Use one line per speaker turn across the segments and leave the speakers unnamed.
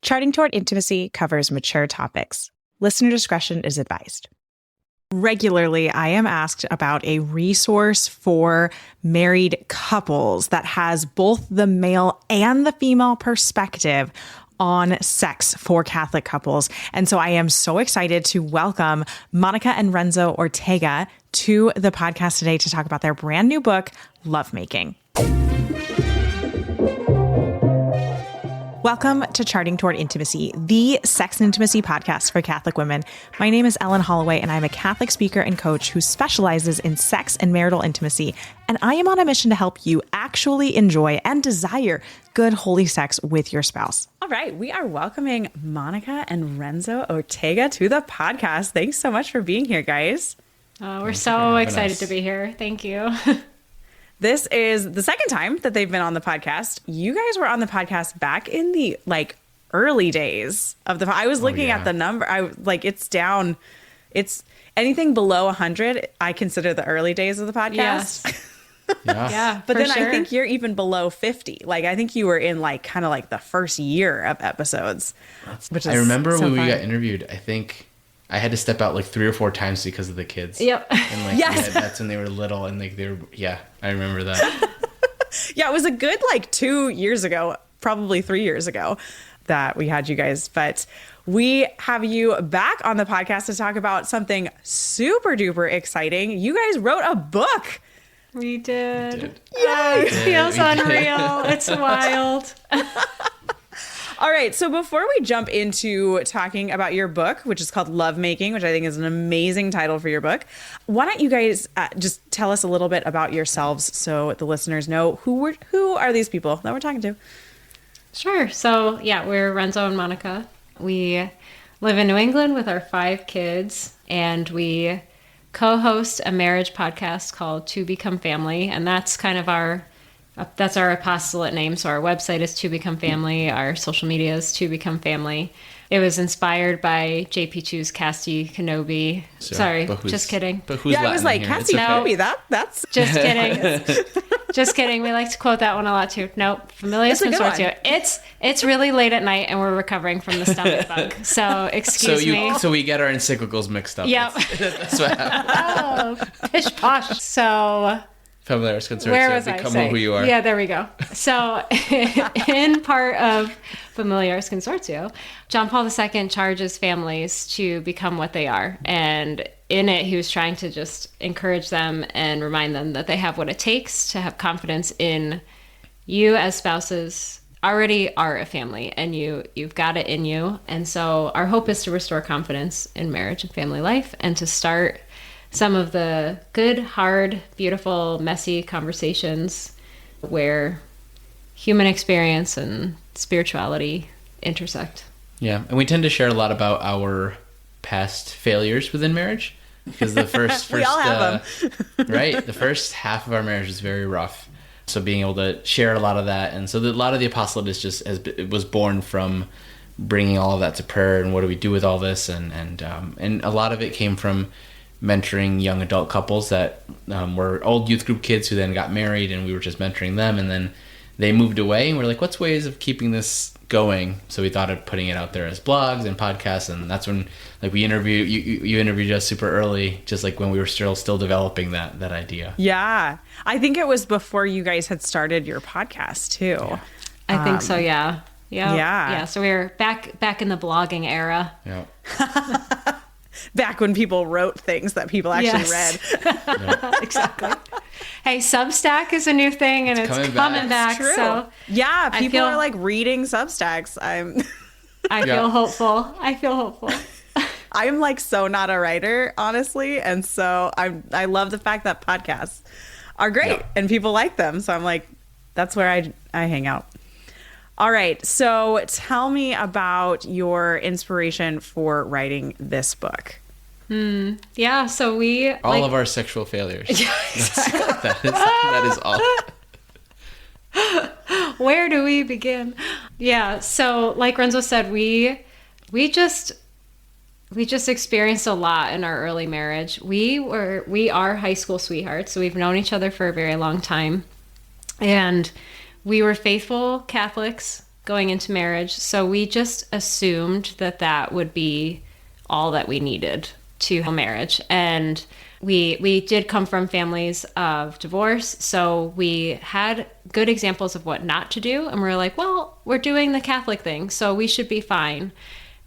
Charting Toward Intimacy covers mature topics. Listener discretion is advised. Regularly, I am asked about a resource for married couples that has both the male and the female perspective on sex for Catholic couples. And so I am so excited to welcome Monica and Renzo Ortega to the podcast today to talk about their brand new book, Lovemaking. Welcome to Charting Toward Intimacy, the sex and intimacy podcast for Catholic women. My name is Ellen Holloway, and I'm a Catholic speaker and coach who specializes in sex and marital intimacy. And I am on a mission to help you actually enjoy and desire good, holy sex with your spouse. All right, we are welcoming Monica and Renzo Ortega to the podcast. Thanks so much for being here, guys.
We're so excited to be here. Thank you.
This is the second time that they've been on the podcast. You guys were on the podcast back in the early days of the. I was looking at the number. It's down. It's anything below 100. I consider the early days of the podcast.
Yes.
Yeah, but then sure. I think you're even below 50. I think you were in the first year of episodes. Which is
I remember
so
when
fun.
we got interviewed. I think I had to step out 3 or 4 times because of the kids.
Yep.
And
yes.
That's when they were little and they were, I remember that.
Yeah, it was a good 2 years ago, probably 3 years ago that we had you guys. But we have you back on the podcast to talk about something super duper exciting. You guys wrote a book.
We did.
Yay!
It feels unreal. It's wild.
All right. So before we jump into talking about your book, which is called Lovemaking, which I think is an amazing title for your book, why don't you guys just tell us a little bit about yourselves so the listeners know who are these people that we're talking to?
Sure. So we're Renzo and Monica. We live in New England with our 5 kids, and we co-host a marriage podcast called To Become Family, and that's kind of our apostolate name. So our website is To Become Family. Our social media is To Become Family. It was inspired by J.P. Chu's Casti Kenobi. Sorry, just kidding.
But who's
I was like, Casti Kenobi, that's...
Just kidding. Just kidding. We like to quote that one a lot too. Nope. Familias Consortio. It's really late at night and we're recovering from the stomach bug. So excuse me.
So we get our encyclicals mixed up.
Yep.
That's what happened.
Oh, pish posh. So...
Familiaris Consortio.
Where was
Become
I?
who you are.
Yeah, there we go. So in part of Familiaris Consortio, John Paul II charges families to become what they are. And in it, he was trying to just encourage them and remind them that they have what it takes to have confidence in you as spouses already are a family and you've got it in you. And so our hope is to restore confidence in marriage and family life and to start some of the good, hard, beautiful, messy conversations where human experience and spirituality intersect.
Yeah, and we tend to share a lot about our past failures within marriage because the first
we all have them.
Right, the first half of our marriage is very rough. So being able to share a lot of that, and so a lot of the apostolate is it was born from bringing all of that to prayer and what do we do with all this, and a lot of it came from mentoring young adult couples that were old youth group kids who then got married, and we were just mentoring them, and then they moved away, and we're like, what's ways of keeping this going? So we thought of putting it out there as blogs and podcasts, and that's when we interviewed you interviewed us super early, just when we were still developing that idea.
Yeah, I think it was before you guys had started your podcast too.
Yeah.
I think so. Yeah.
Yeah.
So we were back in the blogging era.
Yeah.
Back when people wrote things that people actually read.
Exactly. Hey, Substack is a new thing and it's coming back.
True.
So
yeah, people are reading Substacks.
I feel hopeful.
I'm so not a writer, honestly. And so I love the fact that podcasts are great and people like them. So I'm that's where I hang out. All right. So tell me about your inspiration for writing this book.
Yeah. So we
all of our sexual failures.
Yeah, exactly.
that is all.
Where do we begin? Yeah. So like Renzo said, we just experienced a lot in our early marriage. We are high school sweethearts. So we've known each other for a very long time. And we were faithful Catholics going into marriage. So we just assumed that that would be all that we needed to have marriage. And we did come from families of divorce, so we had good examples of what not to do. And we were like, well, we're doing the Catholic thing, so we should be fine.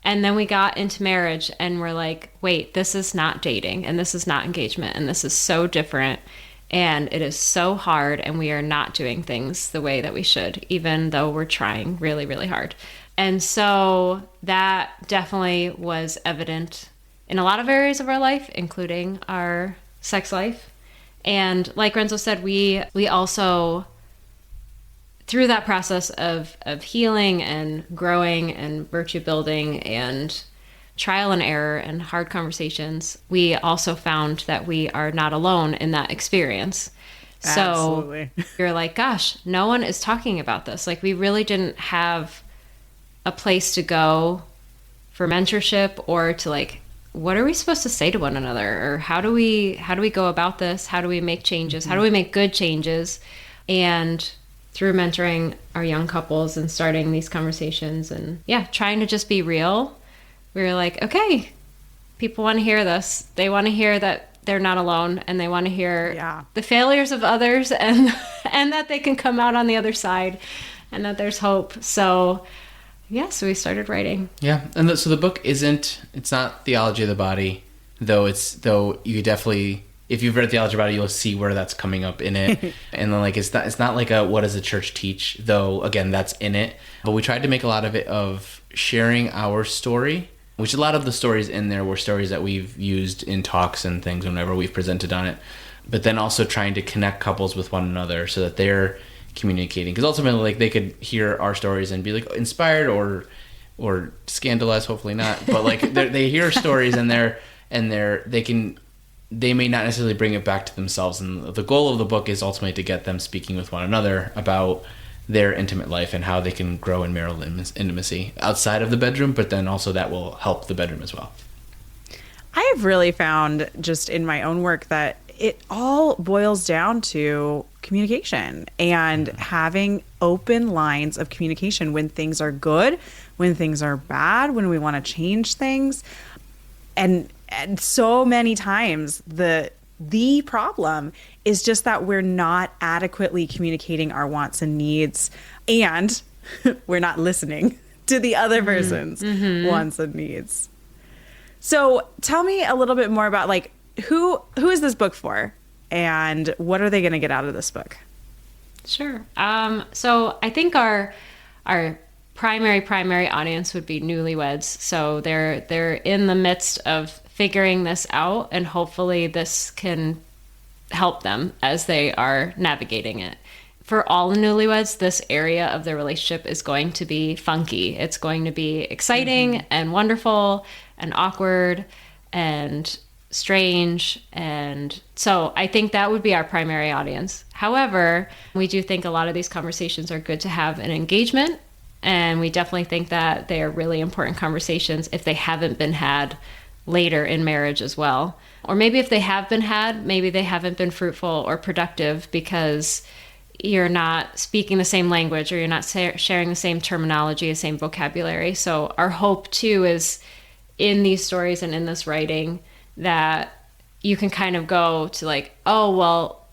And then we got into marriage and we're like, wait, this is not dating and this is not engagement and this is so different and it is so hard and we are not doing things the way that we should, even though we're trying really, really hard. And so that definitely was evident in a lot of areas of our life, including our sex life. And like Renzo said, we also, through that process of healing and growing and virtue building and trial and error and hard conversations, we also found that we are not alone in that experience.
Absolutely.
So you're like, gosh, no one is talking about this. Like, we really didn't have a place to go for mentorship or to like, what are we supposed to say to one another? Or how do we go about this? How do we make changes? How do we make good changes? And through mentoring our young couples and starting these conversations and trying to just be real, we were like, okay, people want to hear this. They want to hear that they're not alone and they want to hear the failures of others and that they can come out on the other side and that there's hope. So we started writing. Yeah.
And so the book it's not theology of the body, though you definitely, if you've read theology about it, you'll see where that's coming up in it. And then like, it's not like a, what does the church teach, though, again, that's in it. But we tried to make a lot of it of sharing our story, which a lot of the stories in there were stories that we've used in talks and things whenever we've presented on it. But then also trying to connect couples with one another so that they're communicating. Because ultimately, like, they could hear our stories and be like inspired or scandalized, hopefully not. But like they hear stories and they may not necessarily bring it back to themselves. And the goal of the book is ultimately to get them speaking with one another about their intimate life and how they can grow in marital intimacy outside of the bedroom, but then also that will help the bedroom as well.
I have really found just in my own work that it all boils down to communication and having open lines of communication when things are good, when things are bad, when we want to change things. And so many times the problem is just that we're not adequately communicating our wants and needs, and we're not listening to the other person's wants and needs. So tell me a little bit more about like who is this book for, and what are they going to get out of this book?
Sure. So I think our primary audience would be newlyweds. So they're in the midst of figuring this out, and hopefully this can help them as they are navigating it. For all the newlyweds, this area of their relationship is going to be funky. It's going to be exciting and wonderful and awkward and strange. And so I think that would be our primary audience. However, we do think a lot of these conversations are good to have an engagement. And we definitely think that they are really important conversations if they haven't been had later in marriage as well. Or maybe if they have been had, maybe they haven't been fruitful or productive because you're not speaking the same language or you're not sharing the same terminology, the same vocabulary. So our hope too is in these stories and in this writing that you can kind of go to like, oh, well,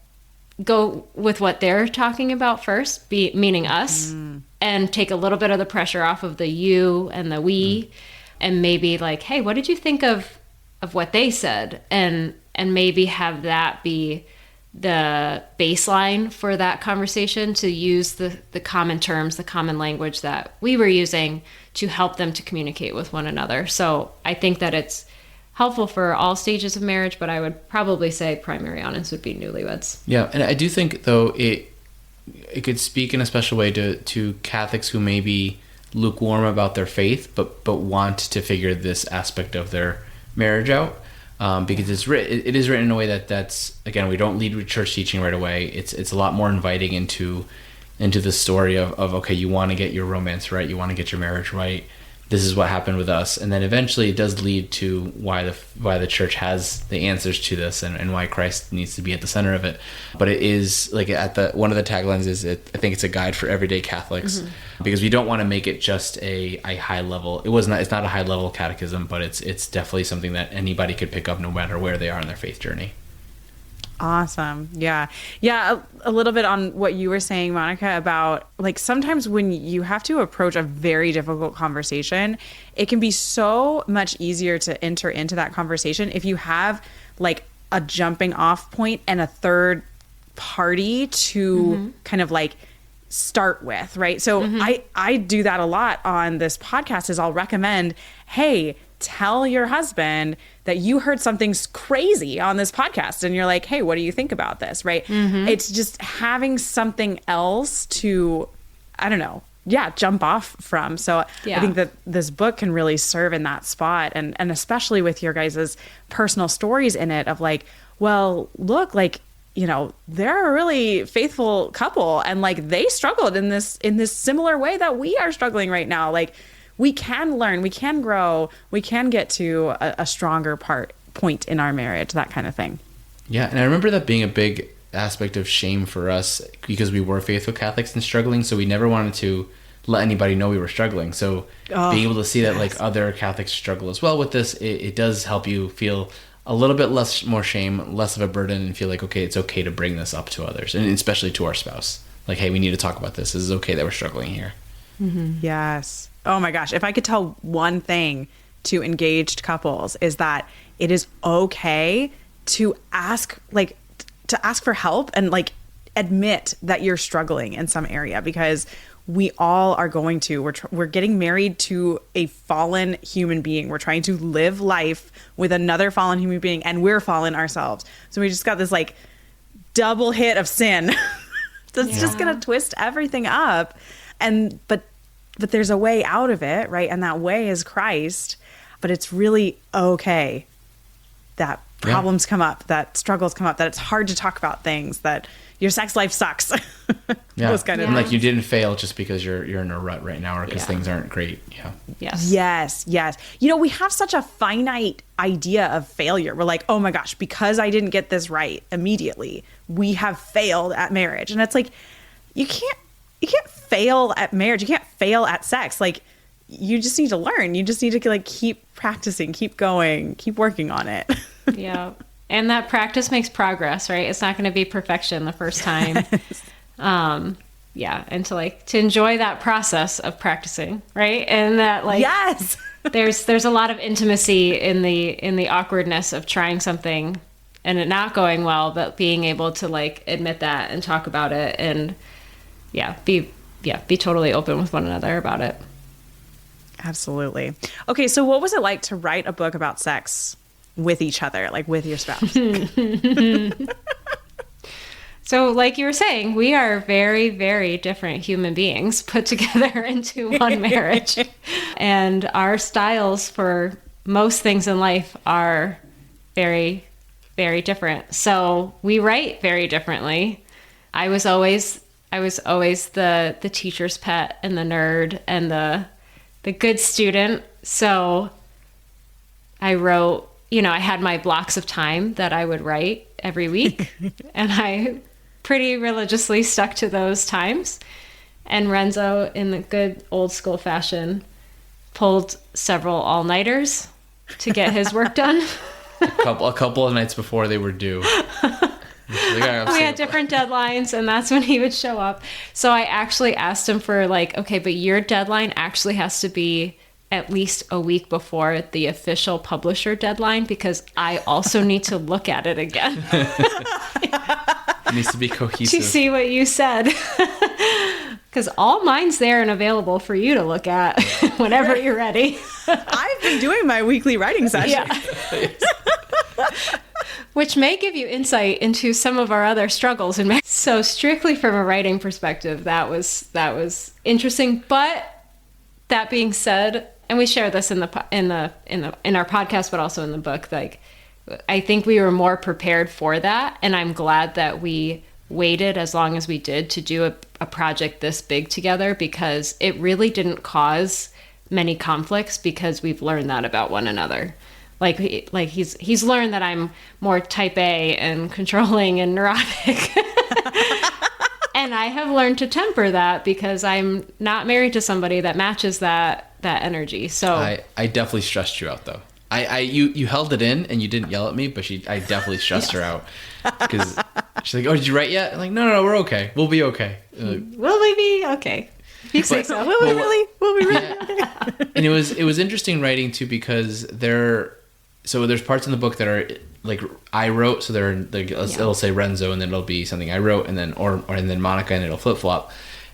go with what they're talking about first, meaning us, and take a little bit of the pressure off of the you and the we, and maybe like, hey, what did you think of what they said? And maybe have that be the baseline for that conversation, to use the common terms, the common language that we were using to help them to communicate with one another. So I think that it's helpful for all stages of marriage, but I would probably say primary audience would be newlyweds. Yeah,
and I do think, though, it could speak in a special way to Catholics who may be lukewarm about their faith, but want to figure this aspect of their marriage out, because it is written in a way that's, again, we don't lead with church teaching right away. It's a lot more inviting into the story of okay, you want to get your romance right, you want to get your marriage right. this is what happened with us. And then eventually it does lead to why the church has the answers to this, and why Christ needs to be at the center of it. But it is like one of the taglines is, I think it's a guide for everyday Catholics, because we don't want to make it just a high level. It's not a high level catechism, but it's definitely something that anybody could pick up no matter where they are in their faith journey.
Awesome. Yeah. A little bit on what you were saying, Monica, about like sometimes when you have to approach a very difficult conversation, it can be so much easier to enter into that conversation if you have like a jumping off point and a third party to kind of like start with, right? So I do that a lot on this podcast, is I'll recommend, hey, tell your husband that you heard something crazy on this podcast, and you're like, hey, what do you think about this? Right. It's just having something else to, I don't know, jump off from. So I think that this book can really serve in that spot. And especially with your guys' personal stories in it of like, well, look, like, you know, they're a really faithful couple, and like they struggled in this similar way that we are struggling right now. Like, we can learn, we can grow, we can get to a stronger point in our marriage, that kind of thing.
Yeah, and I remember that being a big aspect of shame for us, because we were faithful Catholics and struggling, so we never wanted to let anybody know we were struggling. So being able to see that like other Catholics struggle as well with this, it does help you feel a little bit more shame, less of a burden, and feel like, okay, it's okay to bring this up to others, and especially to our spouse. Like, hey, we need to talk about this. This is okay that we're struggling here.
Yes. Oh my gosh. If I could tell one thing to engaged couples, is that it is okay to ask for help and like admit that you're struggling in some area, because we all are going to. We're getting married to a fallen human being. We're trying to live life with another fallen human being, and we're fallen ourselves. So we just got this like double hit of sin that's just going to twist everything up. But there's a way out of it, right? And that way is Christ. But it's really okay that problems come up, that struggles come up, that it's hard to talk about things, that your sex life sucks. Those kind of
and like you didn't fail just because you're in a rut right now, or because things aren't great.
Yes. You know, we have such a finite idea of failure. We're like, oh my gosh, because I didn't get this right immediately, we have failed at marriage. And it's like, you can't fail at marriage. You can't fail at sex. Like, you just need to learn. You just need to like keep practicing, keep going, keep working on it.
Yeah. And that practice makes progress, right? It's not going to be perfection the first time. And to enjoy that process of practicing, right? And that like,
yes,
there's a lot of intimacy in the awkwardness of trying something and it not going well, but being able to like admit that and talk about it, and be totally open with one another about it.
Absolutely. Okay, so what was it like to write a book about sex with each other, like with your spouse?
So like you were saying, we are very, very different human beings put together into one marriage. And our styles for most things in life are very, very different. So we write very differently. I was always the teacher's pet and the nerd and the good student. So I wrote, I had my blocks of time that I would write every week, and I pretty religiously stuck to those times. And Renzo, in the good old school fashion, pulled several all-nighters to get his work done.
a couple of nights before they were due. We
had different deadlines, and that's when he would show up. So I actually asked him for like, okay, but your deadline actually has to be at least a week before the official publisher deadline, because I also need to look at it again.
It needs to be cohesive.
To see what you said. Because all mine's there and available for you to look at whenever you're ready.
I've been doing my weekly writing session.
Yeah. Which may give you insight into some of our other struggles in marriage. So strictly from a writing perspective, that was interesting. But that being said, and we share this in our podcast, but also in the book, like I think we were more prepared for that, and I'm glad that we waited as long as we did to do a project this big together, because it really didn't cause many conflicts because we've learned that about one another. Like he's learned that I'm more type A and controlling and neurotic. And I have learned to temper that because I'm not married to somebody that matches that energy. So
I definitely stressed you out though. You held it in and you didn't yell at me, but I definitely stressed her out because she's like, "Oh, did you write yet?" I'm like, no, we're okay. We'll be okay.
Will we be okay? You say so. Will we really?
Yeah. And it was interesting writing too because there's parts in the book that are like I wrote, so they're like it'll say Renzo and then it'll be something I wrote and then and then Monica and it'll flip flop,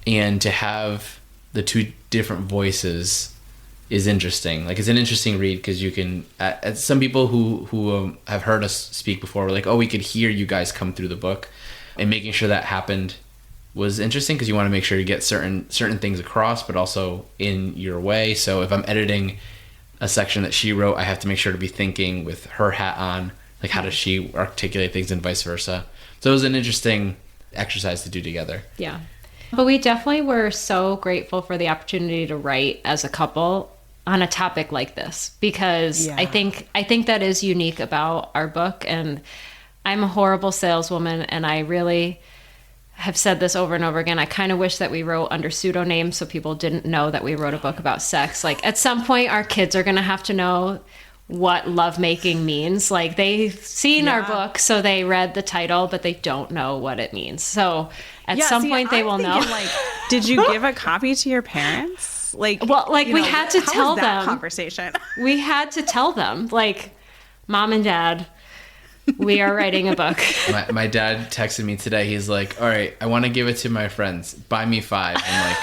and to have the two different voices is interesting. Like it's an interesting read because you can some people who have heard us speak before were like, oh, we could hear you guys come through the book, and making sure that happened was interesting because you want to make sure you get certain things across, but also in your way. So if I'm editing a section that she wrote, I have to make sure to be thinking with her hat on, like how does she articulate things and vice versa. So it was an interesting exercise to do together.
Yeah. But we definitely were so grateful for the opportunity to write as a couple on a topic like this because I think that is unique about our book. And I'm a horrible saleswoman, and I really have said this over and over again. I kind of wish that we wrote under pseudonyms so people didn't know that we wrote a book about sex. Like at some point our kids are going to have to know what lovemaking means. Like they've seen our book, so they read the title, but they don't know what it means. So at some point they will know.
Like, did you give a copy to your parents? Like,
well, like we had to tell them.
Conversation.
We had to tell them, like, Mom and Dad, we are writing a book.
My dad texted me today. He's like, all right, I want to give it to my friends. Buy me 5. I'm like,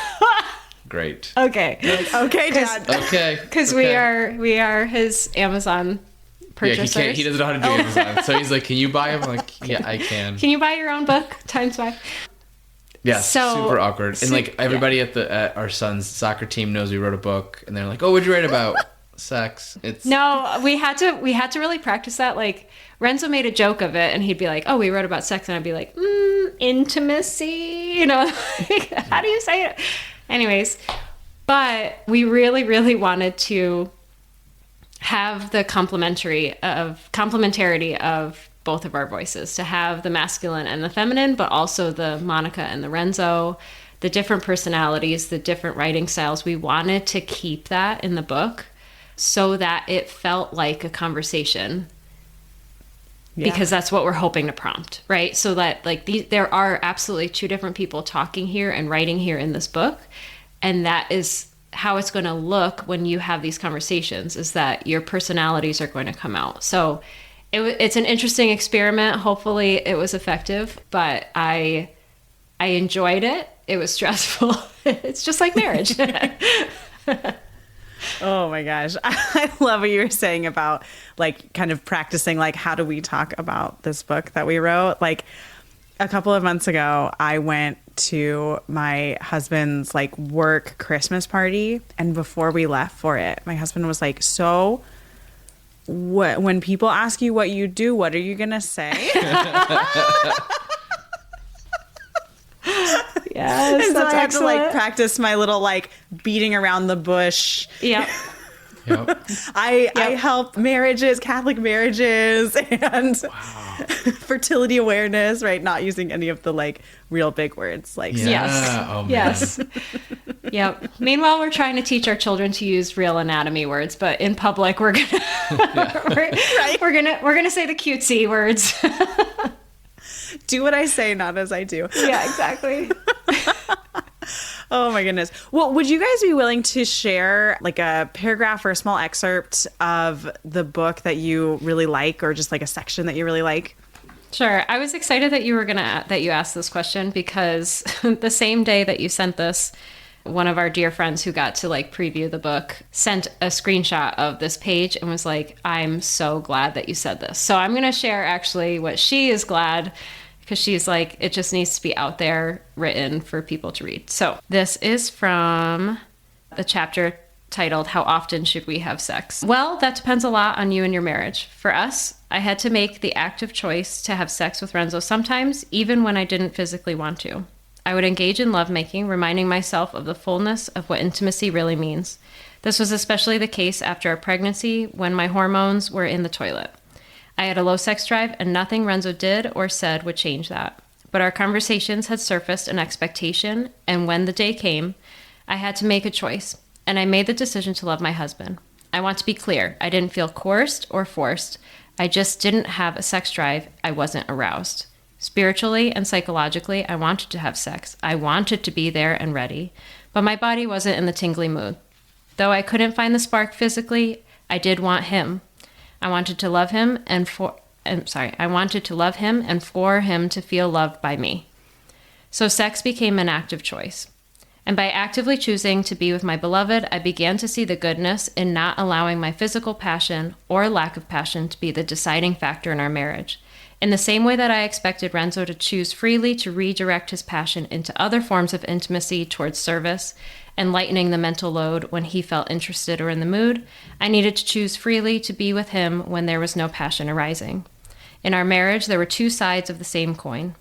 great.
Okay.
Like, okay, Dad.
Okay.
Because we are his Amazon purchasers.
Yeah, he doesn't know how to do Amazon. So he's like, can you buy them? I'm like, yeah, I can.
Can you buy your own book times 5?
Yeah, so, super awkward. And like everybody at our son's soccer team knows we wrote a book, and they're like, "Oh, what'd you write about?" Sex.
No, we had to really practice that. Like Renzo made a joke of it, and he'd be like, "Oh, we wrote about sex," and I'd be like, "Intimacy," you know? Like, how do you say it? Anyways, but we really, really wanted to have the complementarity of both of our voices, to have the masculine and the feminine, but also the Monica and the Renzo, the different personalities, the different writing styles. We wanted to keep that in the book so that it felt like a conversation, because that's what we're hoping to prompt, right? So that like there are absolutely 2 different people talking here and writing here in this book, and that is how it's going to look when you have these conversations, is that your personalities are going to come out. So it's an interesting experiment. Hopefully it was effective, but I enjoyed it. It was stressful. It's just like marriage.
Oh my gosh. I love what you were saying about like kind of practicing, like, how do we talk about this book that we wrote? Like a couple of months ago, I went to my husband's like work Christmas party. And before we left for it, my husband was like, so when people ask you what you do, what are you going to say?
Yes,
and so
that's
I have
excellent.
to like practice my little like beating around the bush.
Yep.
I help marriages, Catholic marriages, and fertility awareness, right? Not using any of the like real big words. Like
yes.
Oh, man.
Yes. Yep. Meanwhile, we're trying to teach our children to use real anatomy words, but in public we're gonna we're gonna say the cutesy words.
Do what I say, not as I do.
Yeah, exactly.
Oh my goodness. Well, would you guys be willing to share like a paragraph or a small excerpt of the book that you really like, or just like a section that you really like?
Sure. I was excited that you asked this question, because the same day that you sent this, one of our dear friends who got to like preview the book sent a screenshot of this page and was like, I'm so glad that you said this. So I'm going to share actually what she is glad, because she's like, it just needs to be out there written for people to read. So this is from the chapter titled, How Often Should We Have Sex? Well, that depends a lot on you and your marriage. For us, I had to make the active choice to have sex with Renzo sometimes, even when I didn't physically want to. I would engage in lovemaking, reminding myself of the fullness of what intimacy really means. This was especially the case after a pregnancy when my hormones were in the toilet. I had a low sex drive, and nothing Renzo did or said would change that. But our conversations had surfaced an expectation, and when the day came, I had to make a choice, and I made the decision to love my husband. I want to be clear, I didn't feel coerced or forced. I just didn't have a sex drive. I wasn't aroused. Spiritually and psychologically, I wanted to have sex. I wanted to be there and ready, but my body wasn't in the tingly mood. Though I couldn't find the spark physically, I did want him. I wanted to love him I wanted to love him and for him to feel loved by me. So sex became an active choice. And by actively choosing to be with my beloved, I began to see the goodness in not allowing my physical passion or lack of passion to be the deciding factor in our marriage. In the same way that I expected Renzo to choose freely to redirect his passion into other forms of intimacy towards service and lightening the mental load when he felt interested or in the mood, I needed to choose freely to be with him when there was no passion arising. In our marriage, there were two sides of the same coin.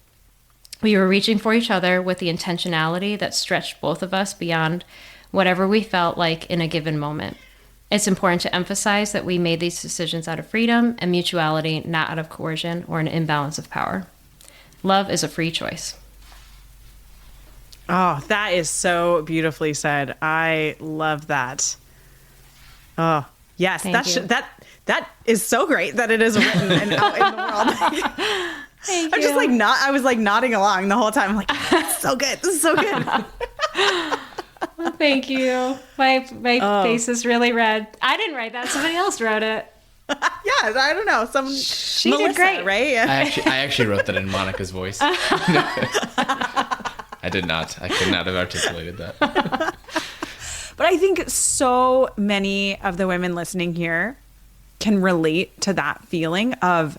We were reaching for each other with the intentionality that stretched both of us beyond whatever we felt like in a given moment. It's important to emphasize that we made these decisions out of freedom and mutuality, not out of coercion or an imbalance of power. Love is a free choice.
Oh, that is so beautifully said. I love that. Oh, yes. That is so great that it is written and out in the world.
Thank
I'm
you.
just I was nodding along the whole time. I'm like, this is so good. This is so good.
Well, thank you. My face is really red. I didn't write that. Somebody else wrote it.
Yeah, I don't know.
She
Melissa,
did great,
right?
I actually wrote that in Monica's voice. I did not. I could not have articulated that.
But I think so many of the women listening here can relate to that feeling of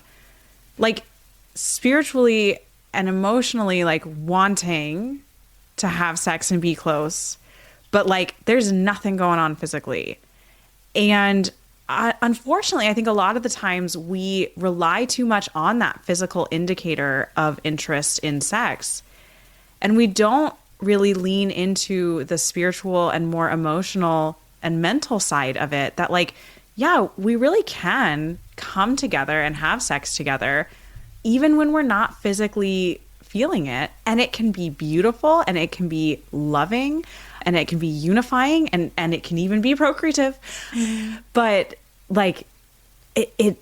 spiritually and emotionally wanting to have sex and be close, but there's nothing going on physically. And unfortunately, I think a lot of the times we rely too much on that physical indicator of interest in sex, and we don't really lean into the spiritual and more emotional and mental side of it, that we really can come together and have sex together even when we're not physically feeling it, and it can be beautiful, and it can be loving, and it can be unifying, and it can even be procreative. But it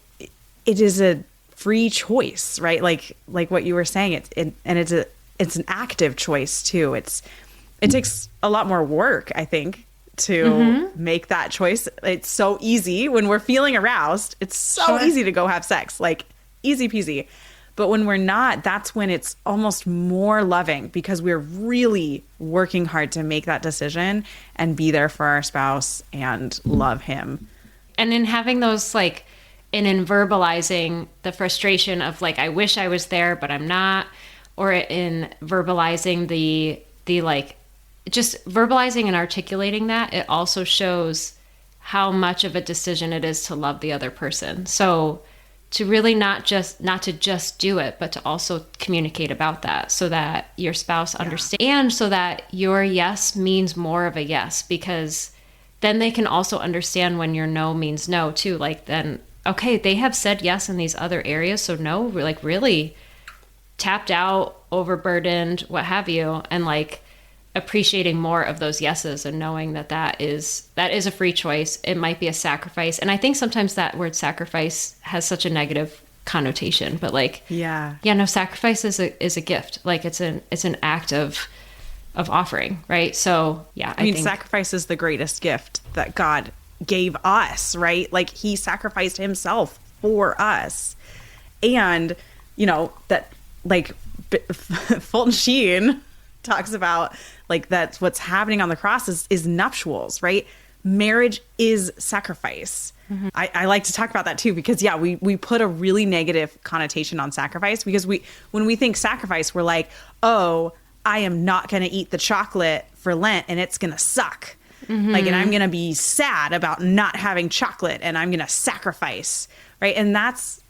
is a free choice, right? Like what you were saying, it's an active choice too. It takes a lot more work, I think, to make that choice. It's so easy when we're feeling aroused. It's so easy to go have sex, easy peasy. But when we're not, that's when it's almost more loving, because we're really working hard to make that decision and be there for our spouse and love him.
And in having those and in verbalizing the frustration of I wish I was there, but I'm not, or in verbalizing the just verbalizing and articulating that, it also shows how much of a decision it is to love the other person. So to really not to just do it, but to also communicate about that so that your spouse understands, and so that your yes means more of a yes, because then they can also understand when your no means no too. Then, okay, they have said yes in these other areas, so no, really tapped out, overburdened, what have you, and appreciating more of those yeses and knowing that is a free choice. It might be a sacrifice. And I think sometimes that word sacrifice has such a negative connotation, but no, sacrifice is a gift. It's an act of offering, right? So yeah, I think
sacrifice is the greatest gift that God gave us, right? He sacrificed himself for us. And that Fulton Sheen talks about that's what's happening on the cross is nuptials, right? Marriage is sacrifice. Mm-hmm. I like to talk about that too, because we put a really negative connotation on sacrifice, because when we think sacrifice, we're like, oh, I am not going to eat the chocolate for Lent and it's going to suck. Mm-hmm. And I'm going to be sad about not having chocolate and I'm going to sacrifice, right? And that's,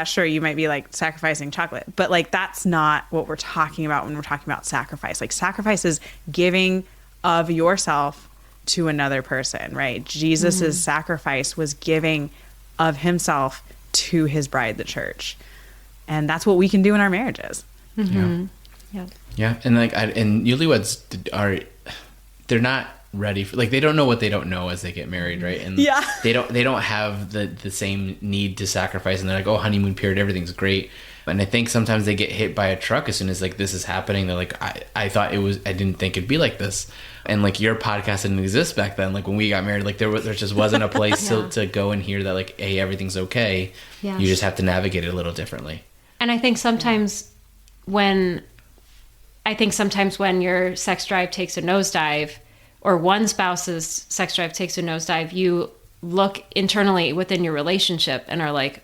sure, you might be sacrificing chocolate, but that's not what we're talking about when we're talking about sacrifice. Sacrifice is giving of yourself to another person, right? Jesus's sacrifice was giving of himself to his bride, the church. And that's what we can do in our marriages.
Yeah.
And and newlyweds they're not ready for, like, they don't know what they don't know as they get married, right? And they don't have the same need to sacrifice, and they're like, oh, honeymoon period, everything's great. And I think sometimes they get hit by a truck as soon as like this is happening. They're like, I didn't think it'd be like this. And like your podcast didn't exist back then. Like when we got married, like there just wasn't a place to go and hear that like, hey, everything's okay. Yes. You just have to navigate it a little differently.
And I think sometimes when your sex drive takes a nosedive, or one spouse's sex drive takes a nosedive, you look internally within your relationship and are like,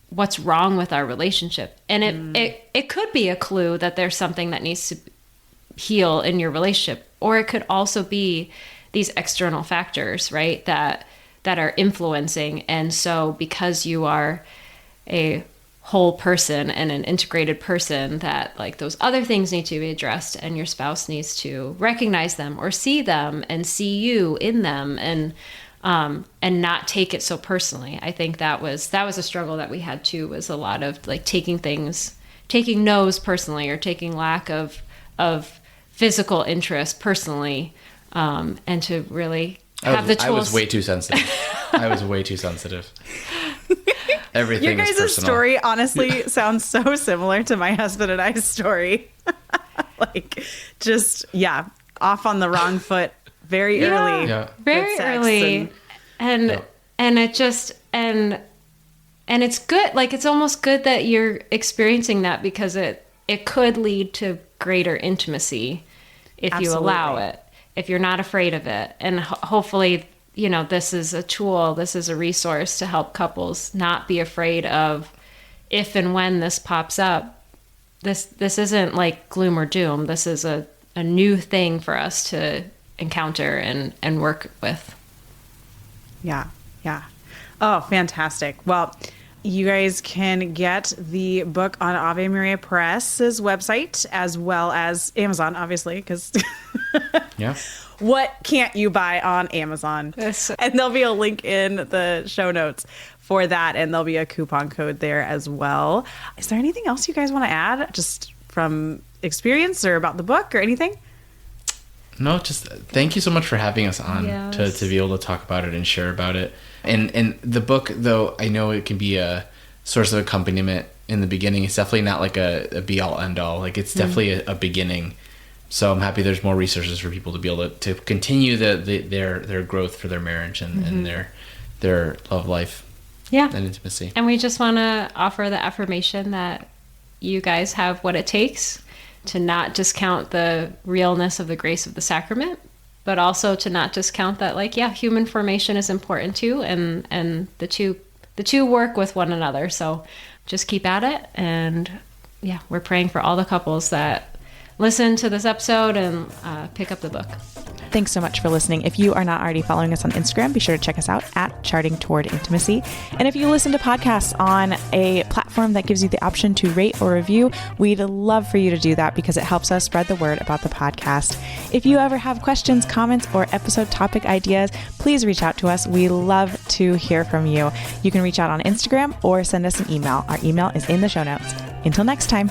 what's wrong with our relationship? And it could be a clue that there's something that needs to heal in your relationship. Or it could also be these external factors, right, that are influencing. And so because you are a whole person and an integrated person, that like those other things need to be addressed, and your spouse needs to recognize them or see them and see you in them, and not take it so personally. I think that was a struggle that we had too, was a lot of like taking no's personally, or taking lack of physical interest personally, and to really have the tools.
I was way too sensitive. Everything
your guys'
personal.
Story honestly sounds so similar to my husband and I's story. Like, just off on the wrong foot very early.
Yeah.
Very early. And it just and it's good. Like, it's almost good that you're experiencing that, because it could lead to greater intimacy if you allow it, if you're not afraid of it. And hopefully, this is a tool, this is a resource to help couples not be afraid of, if and when this pops up, this isn't like gloom or doom. This is a new thing for us to encounter and work with.
Yeah. Oh, fantastic. Well, you guys can get the book on Ave Maria Press's website, as well as Amazon, obviously, because what can't you buy on Amazon?
Yes.
And there'll be a link in the show notes for that, and there'll be a coupon code there as well. Is there anything else you guys want to add, just from experience or about the book or anything?
No, just thank you so much for having us on to be able to talk about it and share about it. And the book, though, I know it can be a source of accompaniment in the beginning. It's definitely not like a be-all, end-all. Like, it's definitely a beginning. So I'm happy there's more resources for people to be able to continue their growth for their marriage and their love life and intimacy.
And we just want to offer the affirmation that you guys have what it takes to not discount the realness of the grace of the sacrament, but also to not discount that, like, human formation is important too, and the two work with one another. So just keep at it, and we're praying for all the couples that listen to this episode and pick up the book.
Thanks so much for listening. If you are not already following us on Instagram, be sure to check us out at Charting Toward Intimacy. And if you listen to podcasts on a platform that gives you the option to rate or review, we'd love for you to do that, because it helps us spread the word about the podcast. If you ever have questions, comments, or episode topic ideas, please reach out to us. We love to hear from you. You can reach out on Instagram or send us an email. Our email is in the show notes. Until next time.